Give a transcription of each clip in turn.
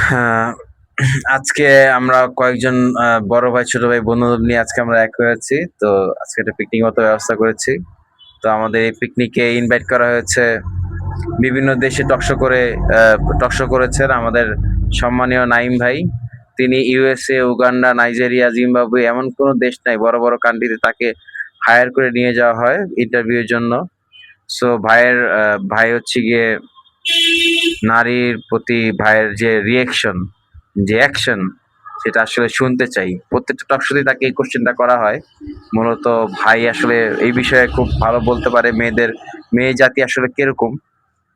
হ্যাঁ, আজকে আমরা কয়েকজন বড় ভাই, ছোট ভাই, বন্ধু-বান্ধব নিয়ে আজকে আমরা এক হয়েছি। তো আজকে একটা পিকনিক মতো ব্যবস্থা করেছি। তো আমাদের এই পিকনিকে ইনভাইট করা হয়েছে বিভিন্ন দেশে টকশো করেছেন আমাদের সম্মানীয় নাইম ভাই। তিনি ইউএসএ, উগান্ডা, নাইজেরিয়া, জিম্বাবুয়ে এমন কোনো দেশ নাই বড়, বড় কান্ট্রিতে তাকে হায়ার করে নিয়ে যাওয়া হয় ইন্টারভিউ এর জন্য। সো ভাই হচ্ছে গিয়ে নারীর প্রতি ভাইয়ের যে রিঅ্যাকশন, যে অ্যাকশন সেটা আসলে শুনতে চাই। প্রত্যেকটা টক শোতেই তাকে এই কোশ্চেনটা করা হয়। মূলত ভাই আসলে এই বিষয়ে খুব ভালো বলতে পারে মেয়ে জাতি আসলে কিরকম।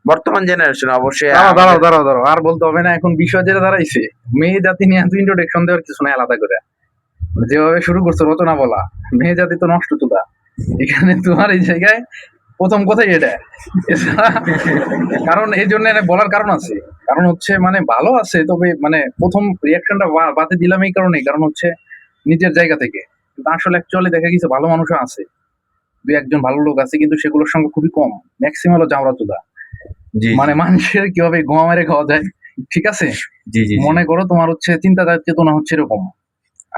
বর্তমান জেনারেশন অবশ্যই দাঁড়াও দাঁড়াও আমাদের দাঁড়াও দাঁড়াও, আর বলতে হবে না। এখন বিষয় যেটা দাঁড়াইছে, মেয়ে জাতি নিয়ে এত ইন্ট্রোডাকশন দেওয়ার কিছু নাই আলাদা করে। যেভাবে শুরু করছো রচনা বলা, মেয়ে জাতি তো নষ্ট চুদা। এখানে তোমার এই জায়গায় প্রথম কথাই এটা। এছাড়া কারণ এই জন্য এটা বলার কারণ আছে। কারণ হচ্ছে মানে ভালো আছে, তবে মানে প্রথম রিয়াকশনটা বাদে দিলাম এই কারণে, কারণ হচ্ছে নিজের জায়গা থেকে। কিন্তু আসলে অ্যাকচুয়ালি দেখা গেছে ভালো মানুষও আছে, দুই একজন ভালো লোক আছে, কিন্তু সেগুলোর সঙ্গে খুবই কম। ম্যাক্সিমাম হলো জাউরা চুদা। জি, জি, মানে মানুষের কিভাবে গোয়া মেরে খাওয়া যায়, ঠিক আছে? জি, জি, জি। মনে করো তোমার হচ্ছে চিন্তা চেতনা হচ্ছে এরকম।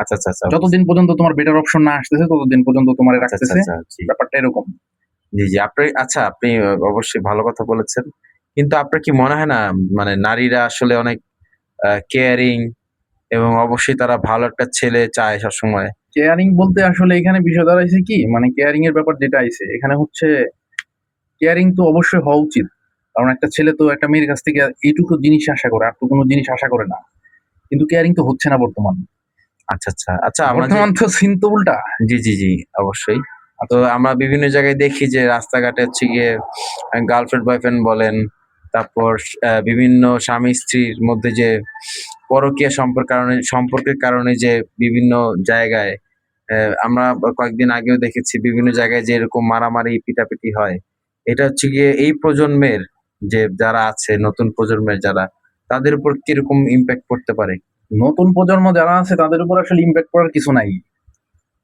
আচ্ছা, আচ্ছা, আচ্ছা, যতদিন পর্যন্ত তোমার বেটার অপশন না আসতেছে ততদিন পর্যন্ত তোমার আচ্ছা, আচ্ছা, রাখতেছে। আচ্ছা, জি, ব্যাপারটা এরকম। জি, জি। আপনি অবশ্যই ভালো কথা বলেছেন। কিন্তু আপনার কি মনে হয় না মানে নারীরা আসলে অনেক কেয়ারিং এবং অবশ্যই তারা ভালো একটা ছেলে চায় সবসময়? কেয়ারিং বলতে আসলে এখানে বিষয় দাঁড়াইছে কি, মানে কেয়ারিং এর ব্যাপার যেটা আইছে এখানে হচ্ছে, কেয়ারিং তো অবশ্যই হওয়া উচিত। কারণ একটা ছেলে তো একটা মেয়ের কাছ থেকে এইটুকু জিনিস আশা করে, আর তো কোনো জিনিস আশা করে না। কিন্তু কেয়ারিং তো হচ্ছে না বর্তমান। আচ্ছা, আচ্ছা। আচ্ছা আমরা যে বর্তমান তো সিন তো উল্টা। জি, জি, জি, অবশ্যই। তো আচ্ছা, আমরা বিভিন্ন জায়গায় দেখি যে রাস্তাঘাটে হচ্ছে গিয়ে গার্লফ্রেন্ড বয়ফ্রেন্ড বলেন, তারপর বিভিন্ন স্বামী-স্ত্রীর মধ্যে যে পরকীয়া সম্পর্কের কারণে যে বিভিন্ন জায়গায় আমরা কয়েকদিন আগেও দেখেছি বিভিন্ন জায়গায় যে এরকম মারামারি, পিটাপিটি হয়। এটা হচ্ছে গিয়ে এই প্রজন্মের যে যারা আছে, নতুন প্রজন্মের যারা, তাদের উপর কিরকম ইমপ্যাক্ট পড়তে পারে? নতুন প্রজন্ম যারা আছে তাদের উপর আসলে ইম্প্যাক্ট করার কিছু নাই।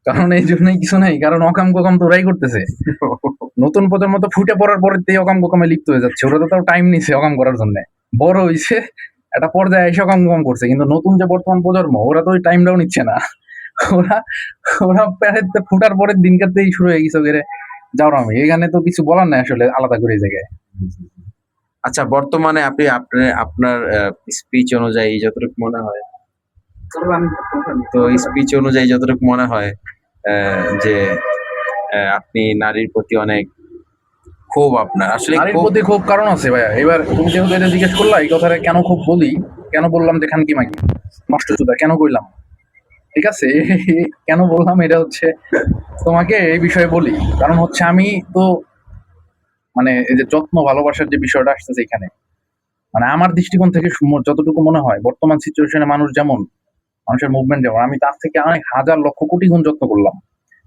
কারণ এই জন্যই কিছু নাই, কারণ অকাম কোকাম তো ওরাই করতেছে। নতুন প্রজন্ম তো ফুটে পড়ার পরে অকাম কোকামে লিপ্ত হয়ে যাচ্ছে। ওরা তো তাও টাইম নিছে অকাম করার জন্য। বড় হইছে, একটা পর্যায়ে এসে অকাম কোকাম করছে। কিন্তু নতুন যে বর্তমান প্রজন্ম, ওরা তো ওই টাইমটাও নিচ্ছে না। ওরা ওরা প্যারেতে ফুটার পরের দিন কাটতেই শুরু হয়ে গেছে ওদের জাউরামি। এখানে তো কিছু বলার নাই আসলে আলাদা করে এই জায়গায়। আচ্ছা বর্তমানে আপনার স্পিচ অনুযায়ী যতটুকু মনে হয়, তো স্পিচ অনুযায়ী যতটুকু মনে হয় যে আপনি নারীর প্রতি অনেক ক্ষোভ আপনার। আসলে নারীর ক্ষোভ প্রতি খুব কারণ আছে ভাইয়া। এবার তুমি যেহেতু এটা জিজ্ঞেস করলা, এই কথাটা কেন খুব বলি, কেন বললাম যে খানকি মাগি নষ্ট চুদা কেন কইলাম, ঠিক আছে? কেন বললাম এটা হচ্ছে তোমাকে এই বিষয়ে বলি। কারণ হচ্ছে আমি তো মানে এই যে যত্ন ভালোবাসার যে বিষয়টা আসতেছে এখানে, মানে আমার দৃষ্টিকোণ থেকে যতটুকু মনে হয় বর্তমান সিচুয়েশনে মানুষ যেমন, মানুষের মুভমেন্ট যেমন, আমি তার থেকে অনেক হাজার লক্ষ কোটি গুণ যত্ন করলাম।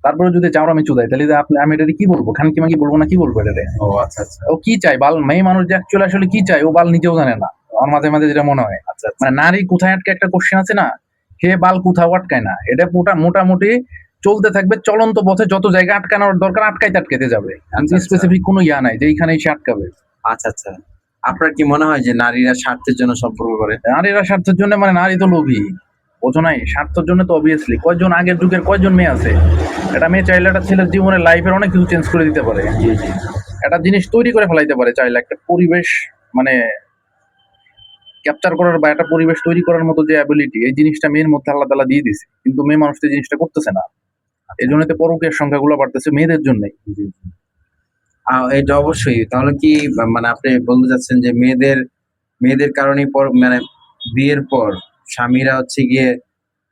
তারপরে যদি চাও আমি চুদাই, তাহলে যে আমি এটা কি বলবো, খানকি মাগি বলবো না কি বলবো এটাতে? ও আচ্ছা, আচ্ছা। ও কি চায় বাল, মেয়ে মানুষ যে অ্যাকচুয়ালি আসলে কি চায় ও বাল নিজেও জানে না। আমার মাঝে মাঝে যেটা মনে হয়, আচ্ছা, আচ্ছা। মানে নারী কোথায় আটকে একটা কোশ্চেন আছে না, সে বাল কোথাও আটকায় না। এটা মোটামুটি চলতে থাকবে চলন্ত পথে, যত জায়গা আটকানোর দরকার আটকাইতে আটকাইতে যাবে। কিন্তু আচ্ছা, আচ্ছা। স্পেসিফিক কোনো ইয়া নাই যে এইখানে এসে আটকাবে। আচ্ছা, আচ্ছা। আপনার কি মনে হয় যে নারীরা স্বার্থের জন্য সম্পর্ক করে? নারীরা স্বার্থের জন্য, মানে নারী তো লোভী, বোঝো নাই? স্বার্থের জন্য তো অবভিয়াসলি কয়জন আগের যুগের কয়জন মেয়ে আছে, একটা মেয়ে চাইলে একটা ছেলের জীবনের লাইফের অনেক কিছু চেঞ্জ করে দিতে পারে। জি, জি। একটা জিনিস তৈরি করে ফেলাইতে পারে চাইলে, একটা পরিবেশ মানে ক্যাপচার করার বা একটা পরিবেশ তৈরি করার মতো যে অ্যাবিলিটি, এই জিনিসটা মেয়ের মধ্যে আল্লাহ তাআলা দিয়ে দিছে। কিন্তু মেয়ে মানুষ তো এই জিনিসটা করতেছে না। আচ্ছা। এজন্য তো পরকীয়ার সংখ্যাগুলো বাড়তেছে মেয়েদের জন্যই। জি, জি। এটা অবশ্যই। তাহলে কি মানে আপনি বলতে চাচ্ছেন যে মেয়েদের কারণেই মানে বিয়ের পর স্বামীরা হচ্ছে গিয়ে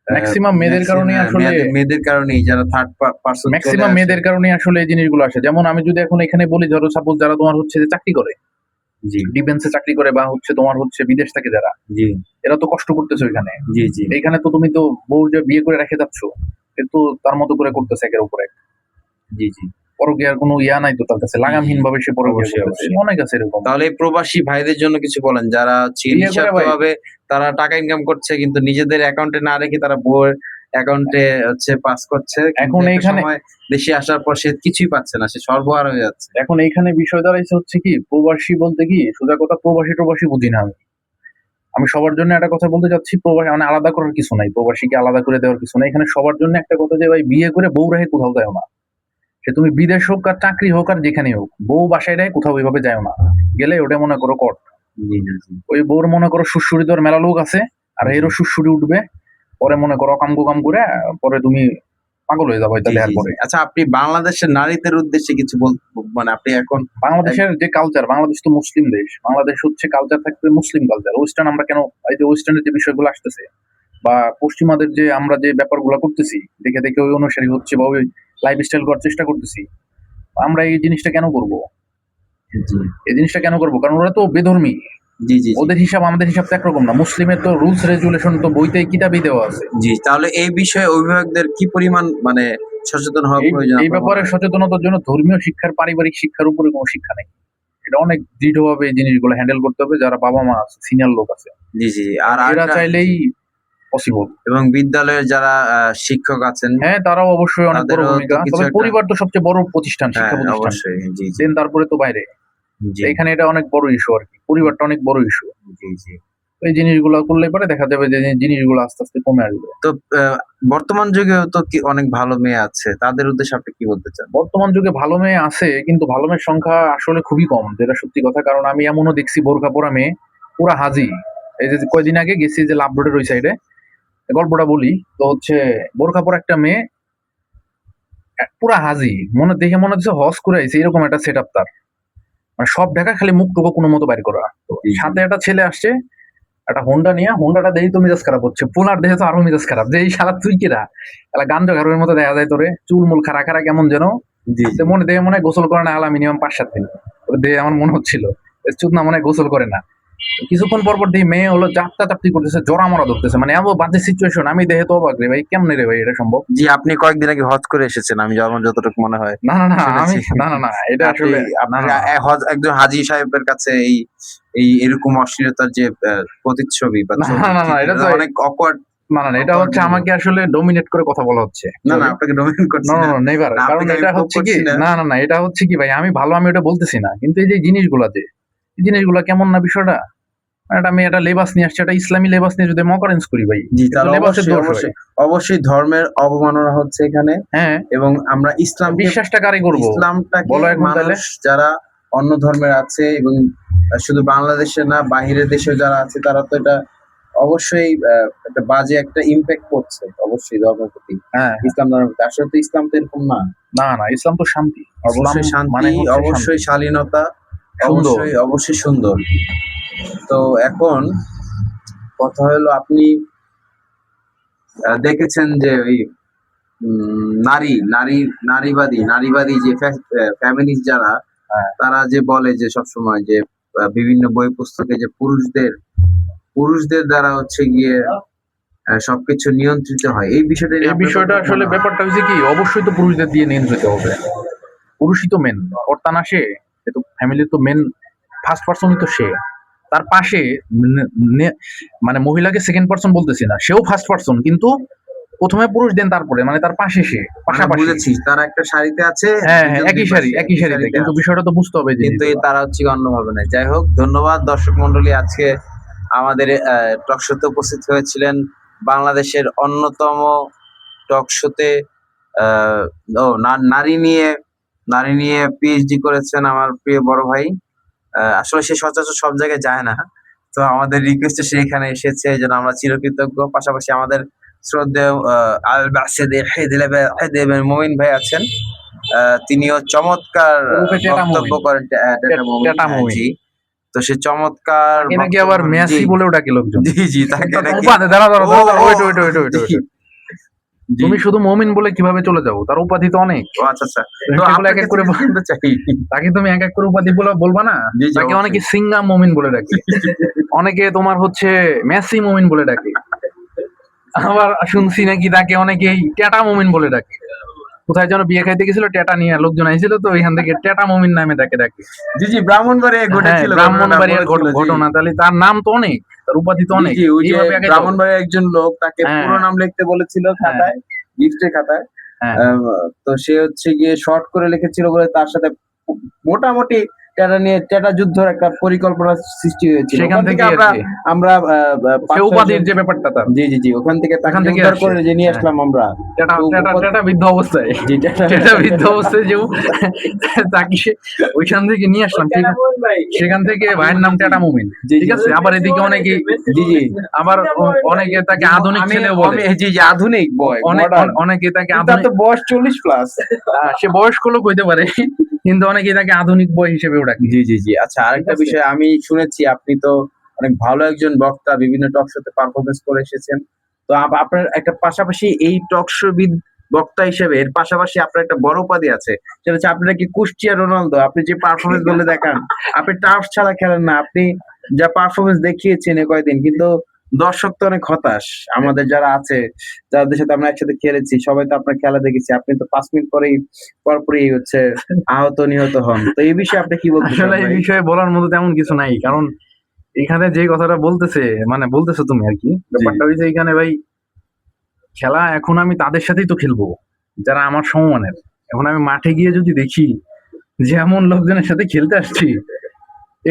ম্যাক্সিমাম মেয়েদের কারণে আসলে, মেয়েদের কারণেই যারা থার্ড পারসন চলে ম্যাক্সিমাম আসে। মেয়েদের কারণে আসলে এই জিনিসগুলো আসে। যেমন আমি যদি এখন এখানে বলি, ধরো সাপোজ যারা তোমার হচ্ছে যে চাকরি করে, জি, ডিফেন্সে চাকরি করে, বা হচ্ছে তোমার হচ্ছে বিদেশ থেকে যারা, জি, এরা তো কষ্ট করতেছে ওইখানে। জি, জি, এইখানে তো তুমি তো বউ যে বিয়ে করে রেখে যাচ্ছ, কিন্তু তার মতো করে করতেছে একের উপরে। জি, জি, পরকীয়ার কোনো ইয়া নাই তো তার কাছে, জি, জি। লাগামহীন ভাবে সে পরকীয়া অবশ্যই, করতেছে। অবশ্যই। অনেক আছে এরকম। তাহলে এই প্রবাসী ভাইদের জন্য কিছু বলেন যারা হচ্ছে বিয়ে করে ভাই, নিঃস্বার্থভাবে তারা টাকা ইনকাম করছে কিন্তু নিজেদের অ্যাকাউন্টে না রেখে তারা বউয়ের অ্যাকাউন্টে হচ্ছে পাস করছে। কিন্তু এখন একটা এইখানে সময় দেশে আসার পর সে কিছুই পাচ্ছে না। সে সর্বহারা হয়ে যাচ্ছে। এখন এইখানে বিষয় দাঁড়াইছে হচ্ছে কি, প্রবাসী বলতে কি সোজা কথা, প্রবাসী টবাসী বুঝি না আমি। আমি সবার জন্য একটা কথা বলতে চাচ্ছি, প্রবাসী মানে আলাদা করার কিছু নাই, প্রবাসীকে আলাদা করে দেওয়ার কিছু নাই। এখানে সবার জন্য একটা কথা যে ভাই, বিয়ে করে বউ রেখে কোথাও যাও না। সে তুমি বিদেশ হোক আর চাকরি হোক আর যেখানেই হোক, বউ বাসায় রেখে কোথাও ওইভাবে যাও না। গেলে ওটা মনে করো কট। জি জি জি ওই বউর মনে করো সুড়সুড়ি দেওয়ার মেলা লোক আছে, আর জি এরও সুড়সুড়ি উঠবে। পরে মনে করো কাম কুকাম করে পরে তুমি পাগল হয়ে যাবো এটা জি দেওয়ার জি পরে। জি। আচ্ছা, আপনি বাংলাদেশের নারীদের উদ্দেশ্যে কিছু মানে আপনি এখন বাংলাদেশের যে কালচার, বাংলাদেশ তো মুসলিম দেশ, বাংলাদেশ হচ্ছে কালচার থাকবে মুসলিম কালচার। ওয়েস্টার্ন আমরা কেন, এই যে ওয়েস্টার্নের যে বিষয়গুলো আসতেছে বা পশ্চিমাদের যে আমরা যে ব্যাপারগুলো করতেছি, দেখে দেখে ওই অনুসারী হচ্ছে বা ওই লাইফ স্টাইল করার চেষ্টা করতেছি, আমরা এই জিনিসটা কেন করব? জি এই জিনিসটা কেন করব? কারণ ওরা তো বেধর্মী। জি জি জি ওদের হিসাব আমাদের হিসাব তো একরকম না। মুসলিমের তো রুলস রেগুলেশন তো বইতে কিতাবেই দেওয়া আছে। জি, তাহলে এই বিষয়ে অভিভাবকদের কি পরিমাণ মানে সচেতন হওয়া এই প্রয়োজন এই আপনার মনে ব্যাপারে হয়? সচেতনতার জন্য ধর্মীয় শিক্ষার, পারিবারিক শিক্ষার উপরে কোনো শিক্ষা নেই। এটা অনেক দৃঢ়ভাবে এই জিনিসগুলো হ্যান্ডেল করতে হবে যারা বাবা মা আছে, সিনিয়র লোক আছে। জি জি জি। আর এরা আরেকটা চাইলেই পসিবল। এবং বিদ্যালয়ের যারা শিক্ষক আছেন হ্যাঁ, তারাও অবশ্যই অনেক বড় তাদেরও তো ভূমিকা। কিছু তবে একটা, পরিবার তো সবচেয়ে বড় প্রতিষ্ঠান, হ্যাঁ শিক্ষা প্রতিষ্ঠান। অবশ্যই। জি জি দেন তারপরে তো বাইরে। জি এখানে এটা অনেক বড় ইস্যু আরকি। পরিবারটা অনেক বড় ইস্যু। জি জি। এই জিনিসগুলো করলে পরে দেখা যাবে যে জিনিসগুলো আস্তে, আস্তে কমে আসবে। তো বর্তমান যুগেও তো কি অনেক ভালো মেয়ে আছে। তাদের উদ্দেশ্যে আপনি কি বলতে চান? বর্তমান যুগে ভালো মেয়ে আছে, কিন্তু ভালো মেয়ের সংখ্যা আসলে খুবই কম, যেটা সত্যি কথা। কারণ আমি এমনও দেখছি বোরকা পরা মেয়ে, পুরা হাজি। এই যে কয়দিন আগে গেছি যে লাভ রোডের ওই সাইডে, গল্পটা বলি। তো হচ্ছে বোরকা পরা একটা মেয়ে, পুরা হাজি। দেখে মনে হচ্ছে হজ করে আইছে, এরকম একটা সেটআপ তার। মানে সব ঢাকা, খালি মুখটুকু কোনো মতো বাইর করা। তো জি জি সাথে একটা ছেলে আসছে, একটা হোন্ডা নিয়ে। হোন্ডাটা দেখেই তো মেজাজ খারাপ হচ্ছে, পোলার দেখে তো আরো মেজাজ খারাপ, যে এই শালা তুই কিরা, এলা গাঞ্জা ঘাড়ের মতো দেখা যায় তোরে, চুল মুল খাড়া খাড়া কেমন যেন। জি জি। মনে দেখে মনে হয় গোসল করে না, আলা মিনিমাম 5-7 দিন। ওর দেখে আমার মনে হচ্ছিল চুদ না, মনে হয় গোসল করে না। কিছুক্ষণ পর পর দেখি মেয়ে হলো চাপটা চাপটি করতেছে, জরা মরা ধরতেছে, মানে এমন বাজে সিচুয়েশন। আমি দেখে তো অবাক রে ভাই, কেমনে রে ভাই এটা সম্ভব? জি, আপনি কয়েকদিন আগে হজ করে এসেছেন। আমি আমার যতটুকু মনে হয় না না না, আমি শুনেছি। না এটা আপনি আসলে না আপনি না একজন হাজী সাহেবের কাছে এই এই এরকম অশ্লীলতার যে প্রতিচ্ছবি বা না ছবি না না, এটা চিত্র তো অনেক অকওয়ার্ড না, এটা অকওয়ার্ড হচ্ছে বলবো। আমাকে আসলে ডোমিনেট করে কথা বলা হচ্ছে। না না, Sorry। আপনাকে ডোমিনেট না করছি না না। না, নেভার। না, কারণ আপনাকে আমি এটা প্রুভ হচ্ছে কি, করছি না। না এটা হচ্ছে কি ভাই, আমি ভালো, আমি ওটা বলতেছি না, কিন্তু এই যে জিনিসগুলা, যে এই জিনিসগুলা কেমন না বিষয়টা। আমি একটা লেবাস নিয়ে আসছি, একটা ইসলামী লেবাস নিয়ে যদি মকারেন্স করি ভাই, জি, এটা তো তাহলে লেবাসের অবশ্যই দোষ হয়। অবশ্যই অবশ্যই ধর্মের অবমাননা হচ্ছে এখানে। হ্যাঁ, এবং আমরা ইসলামকে বিশ্বাসটা কারে করবো ইসলামটাকে বলো এখন তাহলে? মানুষ যারা অন্য ধর্মের আছে এবং শুধু বাংলাদেশে না বাহিরের দেশে যারা আছে তারা তো এটা অবশ্যই একটা বাজে একটা ইম্প্যাক্ট করছে অবশ্যই ধর্মের প্রতি, হ্যাঁ, ইসলাম ধর্মের প্রতি। আসলে তো ইসলাম তো এরকম না। না ইসলাম তো শান্তি। ইসলাম অবশ্যই শান্তি, মানে হচ্ছে শান্তি, অবশ্যই শালীনতা, সুন্দর। অবশ্যই অবশ্যই সুন্দর। তো এখন কথা হলো আপনি দেখেছেন যে ওই নারীবাদী যে ফ্যামিলিস্ট যারা, হ্যাঁ, তারা যে বলে যে সবসময় যে বিভিন্ন বই পুস্তকে যে পুরুষদের দ্বারা হচ্ছে গিয়ে সবকিছু নিয়ন্ত্রিত হয়। এই বিষয়টা নিয়ে এই আপনার বিষয়টা কতটুকু আসলে মনে হয়? ব্যাপারটা হচ্ছে কি, অবশ্যই তো পুরুষদের দিয়ে নিয়ন্ত্রিত হবে। পুরুষই তো মেন, কর্তা না সে? সে তো ফ্যামিলির তো মেন, ফার্স্ট পার্সনই তো সে। তার পাশে মানে মহিলাকে সেকেন্ড পার্সন বলতেছি না, সেও ফার্স্ট পার্সন, কিন্তু প্রথমে পুরুষ, দেন তারপরে, মানে তার পাশে সে, মানে পাশাপাশি। বুঝেছি, তারা একটা সারিতে আছে, হ্যাঁ হ্যাঁ, দুজন দুই একই সারি, পাশে একই একই সারিতে, সারিতে কিন্তু আছে। বিষয়টা তো বুঝতে হবে কিন্তু জিনিসগুলো। তারা হচ্ছে কি অন্যভাবে নেয়। যাই হোক, ধন্যবাদ দর্শক মন্ডলী। আজকে আমাদের টক শোতে উপস্থিত হয়েছিলেন বাংলাদেশের অন্যতম টক শোতে আহ, নারী নিয়ে পিএইচডি করেছেন আমার প্রিয় বড় ভাই। আসলে সে সচরাচর সব জায়গায় যায় না। তো আমাদের রিকোয়েস্টে সে এখানে এসেছে, এই জন্য আমরা চিরকৃতজ্ঞ। পাশাপাশি আমাদের শ্রদ্ধেয় আল বাসেদে মমিন ভাই আছেন। তিনিও চমৎকার ওরূপে টেটা বক্তব্য মুমিন, করেন। টেটা মমিন, টেটা মুমিন। জি। তো সে চমৎকার তাকে নাকি বক্তব্য, আবার জি মেসি বলেও ডাকে লোকজন। জি জি, তাকে তার নাকি উপাধি, দাঁড়া দাঁড়া ও দাঁড়া দাঁড়া, ও ওয়েট ওয়েট ওয়েট ওয়েট জি ওয়েট। জি। তুমি শুধু মমিন বলে কিভাবে চলে যাও? তার উপাধি তো অনেক। ও আচ্ছা আচ্ছা। তুমি তো সেগুলো আপনার এক এক কাছে করে কিছু জানতে চাই। তাকে তুমি এক এক করে উপাধি বলবা না? জি জি, তাকে অনেকে অবশ্যই। সিঙ্গাম মমিন বলে ডাকে, অনেকে তোমার হচ্ছে মেসি মমিন বলে ডাকে, আবার শুনছি নাকি তাকে অনেকেই টেটা মমিন বলে ডাকে। কোথায় যেন বিয়ে খাইতে গেছিল, টেটা নিয়ে লোকজন আইছিল, তো ওইখান থেকে টেটা মমিন নামে তাকে ডাকে। জি জি, ব্রাহ্মণবাড়িয়ায় হ্যাঁ, ঘটেছিল, ঘটনাটা ব্রাহ্মণবাড়িয়ার বলেছিল। জি ঘটনা। তাহলে তার নাম তো অনেক, তার উপাধি তো জি অনেক। জি, ওই যে এইভাবে আগে যাও। ব্রাহ্মণবাড়িয়ার একজন লোক তাকে হ্যাঁ পুরো নাম লিখতে বলেছিল হ্যাঁ খাতায়, গিফটের খাতায়। হ্যাঁ আহ, তো সে হচ্ছে গিয়ে শর্ট করে লিখেছিল বলে তার সাথে মোটামুটি টেটা নিয়ে টেটা যুদ্ধের একটা পরিকল্পনা সৃষ্টি হয়েছিল। সেখান ওখান থেকে থেকে আমরা আর কি। আমরা সে উপাধির যে ব্যাপারটা তার, জি জি জি ওখান থেকে তাকে ওখান থেকে উদ্ধার আসছে। করে যে নিয়ে হ্যাঁ। আসলাম আমরা। টেটা তো টেটা টেটা বৃদ্ধ অবস্থায়, জি টেটা টেটা বৃদ্ধ অবস্থায় যে তাকে ওইখান থেকে নিয়ে আসলাম। সেখান থেকে ভাইয়ের নাম টেটা মুমিন। জি, ঠিক জি। আছে, আবার এদিকে অনেকে, জি জি আবার অনেকে তাকে আধুনিক ছেলেও বলে, জি জি আধুনিক বয় অনেকে তাকে তার আধুনিক, তো বয়স 40 প্লাস। সে বয়স্ক লোক হইতে পারে, কিন্তু অনেকে তাকে আধুনিক বয় হিসেবেও ডাকে। জি জি জি আচ্ছা, আরেকটা ঠিক আছে। বিষয় আমি শুনেছি আপনি তো অনেক ভালো একজন বক্তা, বিভিন্ন টক শোতে পারফরমেন্স করে এসেছেন। তো আপনার একটা পাশাপাশি এই টক শো বক্তা হিসেবে এর পাশাপাশি আপনার একটা বড় উপাধি আছে, সেটা হচ্ছে আপনি নাকি কুষ্টিয়া রোনালদো। আপনি যে পারফরমেন্স গুলো দেখান, আপনি টার্ফ ছাড়া খেলেন না, আপনি যা পারফরমেন্স দেখিয়েছেন এ কয়দিন, কিন্তু দর্শক তো অনেক হতাশ। আমাদের যারা আছে, যাদের সাথে আমরা একসাথে খেলেছি, সবাই তো আপনার খেলা দেখেছি, আপনি তো 5 মিনিট পরপরই হচ্ছে আহত নিহত হন। তো এই বিষয়ে আপনি কি বলতে চান আসলে এই ভাই? বিষয়ে বলার মতো তেমন কিছু নাই, কারণ এখানে যে কথাটা বলতেছে, মানে বলতেছো তুমি আর কি, ব্যাপারটা হইছে এখানে ভাই, খেলা এখন আমি তাদের সাথেই তো খেলবো যারা আমার সমমানের। এখন আমি মাঠে গিয়ে যদি দেখি যে এমন লোকজনের সাথে খেলতে আসছি,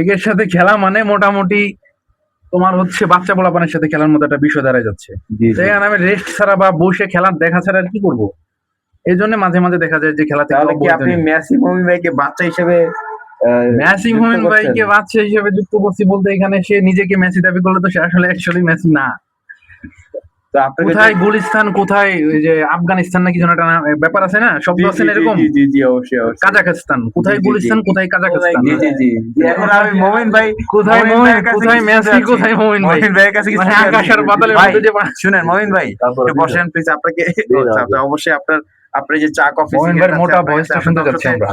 এদের সাথে খেলা মানে মোটামুটি তোমার হচ্ছে বাচ্চা পোলাপানের সাথে খেলার মতো একটা বিষয় দাঁড়ায় যাচ্ছে। জি, জি। সেখানে আমি রেস্ট ছাড়া বা বসে খেলার দেখা ছাড়া আর কি করবো? এই জন্য মাঝে মাঝে দেখা যায় যে খেলা থেকে তাহলে কি অব্যাহত আপনি নেই। মেসি মমি ভাইকে বাচ্চা হিসেবে মেসি যুক্ত মোমিন করছেন? ভাইকে বাচ্চা হিসেবে যুক্ত করছি বলতে, এখানে সে নিজেকে মেসি দাবি করলে তো সে আসলে অ্যাকচুয়ালি মেসি না। তো আপনাকে কোথায় গুলিস্তান, কোথায় ওই যে আফগানিস্তান নাকি যেন একটা ব্যাপার আছে না, শব্দ আছে না এরকম, জি জি অবশ্যই অবশ্যই। কাজাখস্তান, কোথায় জি, জি, গুলিস্তান, জি। কোথায় কাজাখস্তান, জি জি জি জি। এখন আমি মমিন ভাই, কোথায় মমিন মোমিন, ভাইয়ের কাছে কোথায় কিছু মেসি, শুনতে কোথায় মোমিন ভাই, মমিন ভাইয়ের কাছে কিছু মানে শুনতে আকাশ আর চাচ্ছি। পাতালের ভাই মধ্যে যে শুনেন মমিন ভাই, একটু বসেন প্লিজ। আপনাকে আচ্ছা, অবশ্যই আপনার যে চা কফি মোমিন ভাইয়ের মোটা ভয়েসটা শুনতে যাচ্ছি আমরা।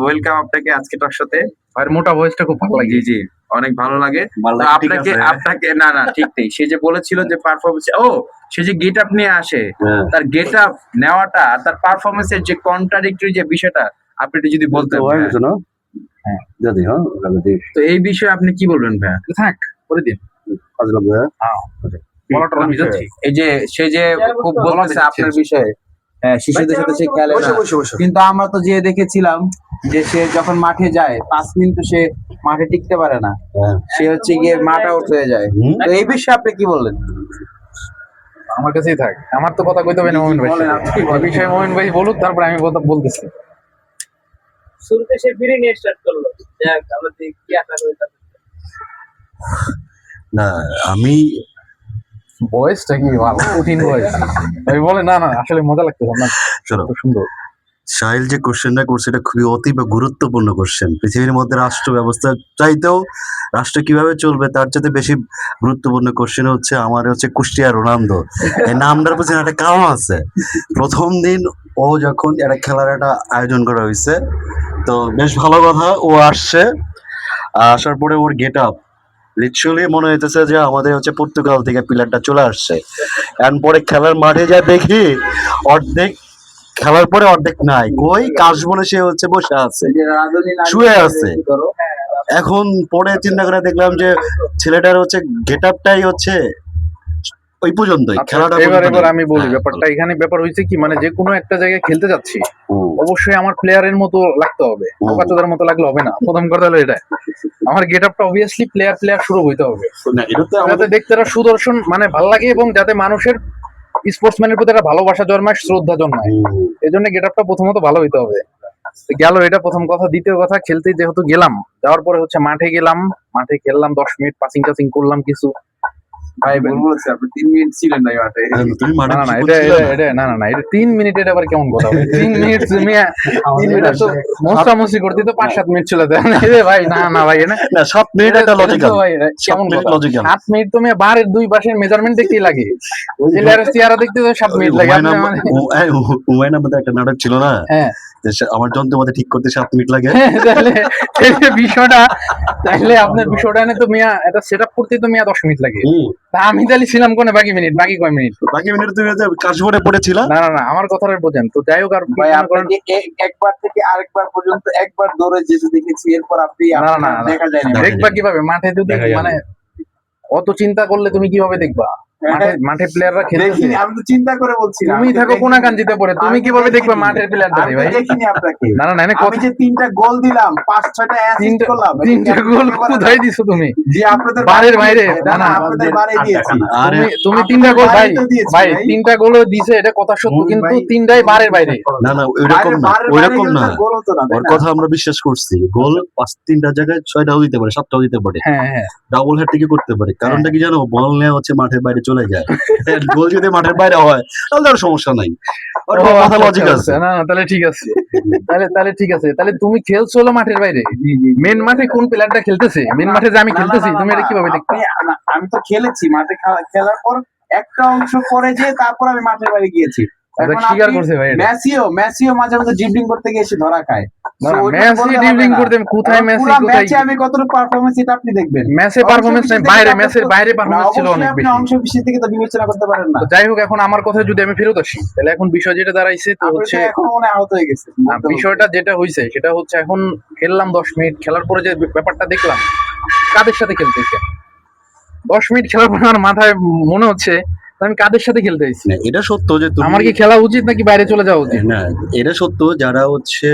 ওয়েলকাম আপনাকে আজকে টক শোতে। আর মোটা ভয়েসটা খুব ভালো লাগে। জি জি অনেক ভালো লাগে। তো ঠিক আছে। আপনাকে না না ঠিক নেই। সে যে বলেছিল যে পারফরমেন্স, সে যে গেট আপ নিয়ে আসে, হ্যাঁ। তার গেট আপ নেওয়াটা আর তার পারফরমেন্সের যে কন্ট্রাডিক্টরি যে বিষয়টা, আপনি একটু যদি বলতেন। ওয়াই শোনো হ্যাঁ। যদি হ্যাঁ যদি তো এই বিষয়ে আপনি কি বলবেন ভাইয়া? থাক করে দিন, আজলাম ভাই বলাটা আমি যাচ্ছি। এই যে সে যে খুব বলতেছে আপনার বিষয়ে, শিশুদের সাথে সে খেলে না, কিন্তু আমরা তো যে দেখেছিলাম যে সে যখন মাঠে যায় 5 মিনিট তো সে মাঠে টিকতে পারে না, হ্যাঁ। সে হচ্ছে গিয়ে মাঠ আউট হয়ে যায়। হুম। তো এই বিষয়ে আপনি কি বললেন? আমার কাছেই থাক, আমার তো কথা কইতে হবে না মোমিন ভাই। বলেন, আপনি বলেন। এই বিষয়ে মোমিন ভাই বলুক, তারপর আমি কথা বলতেছি। শুরুতে সে ফিরে নিয়ে স্টার্ট করলো, যাক আমরা দেখি কি আশা করি তার। না আমি ভয়েসটা কি ভালো, কঠিন ভয়েস। আমি বলে না না আসলে মজা লাগতেছে আপনার, শোনো খুব সুন্দর। সাহিল যে কোশ্চেনটা করছে এটা খুবই অতীব গুরুত্বপূর্ণ কোশ্চেন। পৃথিবীর মধ্যে রাষ্ট্র ব্যবস্থা চাইতেও রাষ্ট্র কিভাবে চলবে তার চাইতে বেশি গুরুত্বপূর্ণ কোশ্চেন হচ্ছে আমার হচ্ছে কুষ্টিয়া রোনালদো। এই নামটার পিছনে একটা কারণ আছে। প্রথম দিন ও যখন একটা খেলার একটা আয়োজন করা হয়েছে, তো বেশ ভালো কথা, ও আসছে, আসার পরে ওর গেট আপ লিটারালি মনে হইতেছে যে আমাদের হচ্ছে পর্তুগাল থেকে প্লেয়ারটা চলে আসছে। এন্ড পরে খেলার মাঠে যা দেখি অর্ধেক খেলার পরে অর্ধেক নাই, কই কাশবনে সে হচ্ছে বসে আছে, শুয়ে আছে। এখন পরে চিন্তা করে দেখলাম যে ছেলেটার হচ্ছে গেট আপটাই হচ্ছে ওই পর্যন্তই, আচ্ছা, খেলাটা এবার পর্যন্ত নেই। আমি বলি হ্যাঁ, ব্যাপারটা। এখানে ব্যাপার হয়েছে কি, মানে যে কোনো একটা জায়গায় খেলতে যাচ্ছি, হুম, অবশ্যই আমার প্লেয়ারের মতো লাগতে হবে, হুম। বাচ্চাদের মতো লাগলে হবে না। প্রথম কথা হলো এটা, আমার গেট আপটা অবভিয়াসলি প্লেয়ার শুরু হইতে হবে, না, এটা তো যাতে আমাদের দেখতে একটা সুদর্শন মানে ভালো লাগে, এবং যাতে মানুষের স্পোর্টসম্যানের প্রতি একটা ভালোবাসা জন্মায়, শ্রদ্ধা জন্মায়। হুম, এই জন্য গেট আপটা প্রথমত ভালো হইতে হবে। তো গেল এটা প্রথম কথা। দ্বিতীয় কথা, খেলতে যেহেতু গেলাম, যাওয়ার পরে হচ্ছে মাঠে গেলাম, মাঠে খেললাম 10 মিনিট, পাসিং টাসিং করলাম কিছু। ভাই বলছে আপনি 3 মিনিট ছিলেন না মাঠে। তুমি মাঠে না না কি এটা বলছিলে না? এটা না না না এটা 3 মিনিট, এটা আবার কেমন কথা ভাই? 3 মিনিট তুমি 3 মিনিট তো মোস্তামুসি করতে তো 5-7 মিনিট চলে যায় ভাই। না না ভাই এটা না 7 মিনিট এটা লজিক্যাল, ভাই, এটা কেমন কথা? লজিক্যাল। 7 মিনিট তুমি বারের দুই পাশের মেজারমেন্ট দেখতেই লাগে, প্লেয়ারের চেহারা দেখতে তো 7 মিনিট লাগে। আপনি মানে হুমায়ুন আমাদের একটা নাটক ছিল না, হ্যাঁ যে আমার যন্ত্র মধ্যে ঠিক করতে 7 মিনিট লাগে। তাহলে এই যে বিষয়টা, তাহলে আপনার বিষয়টা এনে তো মিয়া এটা সেটআপ করতে তো মিয়া 10 মিনিট লাগে। হুম, তা আমি তাহলে ছিলাম কোনে বাকি মিনিট, বাকি কয় মিনিট? বাকি মিনিট তুমি কাশবনে পড়েছিলা। না না না আমার কথাটা বোঝেন তো। যাই হোক, আর কি ভাই মনে করেন, আপনাকে একবার থেকে আরেকবার পর্যন্ত একবার দৌড়ে যেতে দেখেছি, এরপর আপনি না, আপনার না, না। দেখা যায়নি। দেখা দেখবা কিভাবে মাঠে যদি দেখা যাবে। মানে অত চিন্তা করলে তুমি কিভাবে দেখবা? মাঠে প্লেয়াররা খেলতেছে, দেখিনি, আমি তো চিন্তা করে বলছি না। তুমি আমি তো থাকো দেখিনি। কোনাকাঞ্জিতে পড়ে, তুমি আমি কিভাবে দেখবে দেখিনি। মাঠের প্লেয়ারদের আমি ভাই? দেখিনি আপনাকে। না না না আমি কথা, যে 3টা গোল দিলাম, 5-6টা অ্যাসিস্ট করলাম, এটা কি তিনটা আপনি গোল দেখতে পারেন না? কোথায় দিছো তুমি? জি, আপনাদের বাড়ির বাড়ি বাইরে? দিয়েছি। না, না, না, আপনাদের বাড়ি দিয়েছি। আরে তুমি আপনাদের 3টা গোল ভাই, বাড়ি তো দিয়েছি ভাই ভাই। 3টা গোলও দিছে, এটা কথা সত্য, মুমিন কিন্তু ভাই- 3টাই বাড়ির বাইরে। না না ওইরকম না, বাড়ির বাইরে ওইরকম গেলে না, তো গোল হতো না, তাই ওর না? কথা আমরা বিশ্বাস করছি। গোল 3টা জায়গায় 6টাও দিতে পারে, 7টাও দিতে পারে, হ্যাঁ হ্যাঁ, ডাবল হ্যাট্রিকও করতে পারে। কারণটা কি জানো? বল নিয়ে হচ্ছে মাঠের বাইরে চলে যায়। গোল যদি মাঠের বাইরে হয় তাহলে আর সমস্যা নাই, ওর ও, কথা আচ্ছা, লজিক আচ্ছা, আছে। আচ্ছা, না না তাহলে ঠিক আছে, তাহলে ঠিক আছে, তাহলে তুমি খেলছো হলো মাঠের বাইরে, মেন মাঠে কোন প্লেয়ারটা খেলতেছে? মেন মাঠে যে আমি না, না, খেলতেছি, না, না, তুমি এটা কিভাবে দেখতে? না, আমি তো খেলেছি মাঠে, খেলার পর একটা অংশ পরে যে তারপর আমি মাঠের বাইরে গিয়েছি। আচ্ছা, এখন স্বীকার আপনি করছে ভাই এটা। মেসিও মাঝে মাঝে ড্রিবলিং করতে গিয়ে এসে ধরা খায়। না, So, না, ওইটা মেসি বললে হবে ড্রিবলিং না। করতে কোথায়? এখন মেসি পুরা কোথায়? ম্যাচে আমি কতটুকু পারফরমেন্স এটা আপনি দেখবেন। ম্যাচে অংশ পারফরমেন্স বিশেষ নেই, দিকে বাইরে তো ম্যাচের আপনার- বাইরে না, পারফরমেন্স ছিল অবশ্যই অনেক আপনি বেশি। অংশ বিশেষ দিকে তো বিবেচনা করতে পারেন না। তো যাই হোক, এখন আমার কথা যদি আমি ফেরত আসি, তাহলে এখন বিষয় যেটা দাঁড়াইছে তো আপনি হচ্ছে, তো এখন মনে হয় আহত হয়ে গেছে। বিষয়টা যেটা হইছে সেটা হচ্ছে, এখন খেললাম 10 মিনিট, খেলার পরে যে ব্যাপারটা দেখলাম, কাদের সাথে খেলতেছে 10 মিনিট খেলার পরে আমার মাথায় মনে হচ্ছে আমি কাদের সাথে খেলতে আইছি? না, এটা সত্য যে আমার কি খেলা উচিত নাকি বাইরে চলে যাওয়া উচিত? না, এটা সত্য যারা হচ্ছে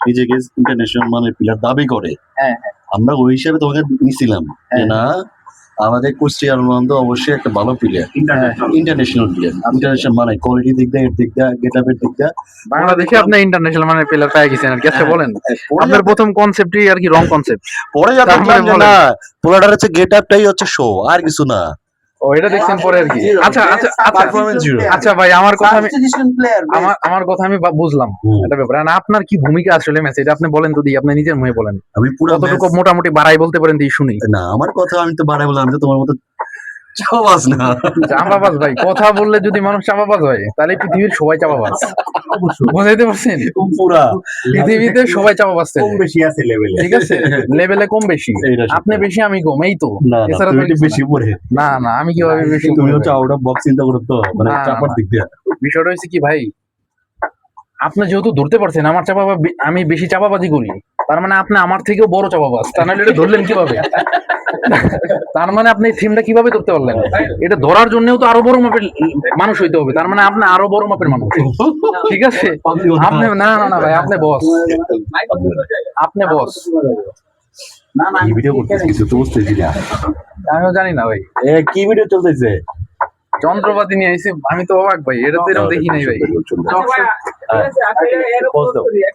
নিজেকে ইন্টারন্যাশনাল মানের প্লেয়ার দাবি করে, হ্যাঁ, আমরা ওই হিসাবে তোমাকে নিছিলাম যে না, আমাদের ক্রিস্টিয়ানো রোনালদো অবশ্যই একটা ভালো প্লেয়ার, ইন্টারন্যাশনাল প্লেয়ার, ইন্টারন্যাশনাল মানে কোয়ালিটি দিক দিয়ে, এর দিক দিয়ে, গেটআপের দিক দিয়ে। বাংলাদেশে আপনি ইন্টারন্যাশনাল মানে প্লেয়ার পেয়ে গেছেন আর কি। আচ্ছা বলেন, পরে আপনার যা- প্রথম কনসেপ্টই আর কি রং কনসেপ্ট। পরে যা তারপরে দেখলাম যে বলেন। না, পোলাটার হচ্ছে গেটআপটাই হচ্ছে শো, আর কিছু না। ও, এটা দেখছেন পরে আর কি। আচ্ছা আচ্ছা আচ্ছা, Performance zero। আচ্ছা ভাই, আমার কথা আমি প্লেয়ার আমার কথা আমি বুঝলাম এটা ব্যাপার। আর আপনার কি ভূমিকা আসলে ম্যাচে, এটা আপনি বলেন তো, দিই আপনি নিজের মুখে বলেন, আমি পুরো কতটুকু মোটামুটি বাড়াই বলতে পারেন দিই শুনি। না, আমার কথা আমি তো বাড়াই বললাম, আমি তো তোমার মতো চাওয়াজ না। চাপাবাজ ভাই, কথা বললে যদি মানুষ চাপাবাজ হয় তাহলে পৃথিবীর সবাই চাপাবাজ, বুঝাইতে পারছেন? পুরা পৃথিবীতে সবাই চাপাবাজ কম থাকে, বেশি আছে লেভেলে। ঠিক আছে, লেভেলে কম বেশি, এইটা সত্য। আপনি বেশি আমি কম, এই তো। না না, এছাড়া তুমি তো একটু কিছু বেশি না। পড়ে। না না, আমি কিভাবে বেশি তুমি করি হচ্ছে ভাই? আউট অফ বক্স চিন্তা করো তো, মানে না, না, চাপার না। দিক দিয়ে। বিষয়টা হচ্ছে কি ভাই, আপনি যেহেতু ধরতে পারছেন আমার আমি বেশি চাপাবাজি করি, তার মানে আপনি আমার থেকেও বড় চাপাবাজ, তা নাহলে এটা ধরলেন কিভাবে? তার মানে আপনি থিমটা কিভাবে ধরতে পারলেন? এটা ধরার জন্যও তো আরো বড় মাপের মানুষ হইতে হবে, তার মানে আপনি আরো বড় মাপের মানুষ, ঠিক আছে? আপনি না না না ভাই, আপনি বস, আপনি বস। না না, কি ভিডিও করতেছিস কিছু তো বুঝতেছি না। আমিও জানি না ভাই, কি ভিডিও চলতেছে? যন্ত্রপাতি নিয়ে আইছে, আমি তো অবাক ভাই, এটা তো এরকম দেখি নাই ভাই। আচ্ছা ভাই, ঠিক আছে, আপনি এরকম Pause দাও। করি, একটা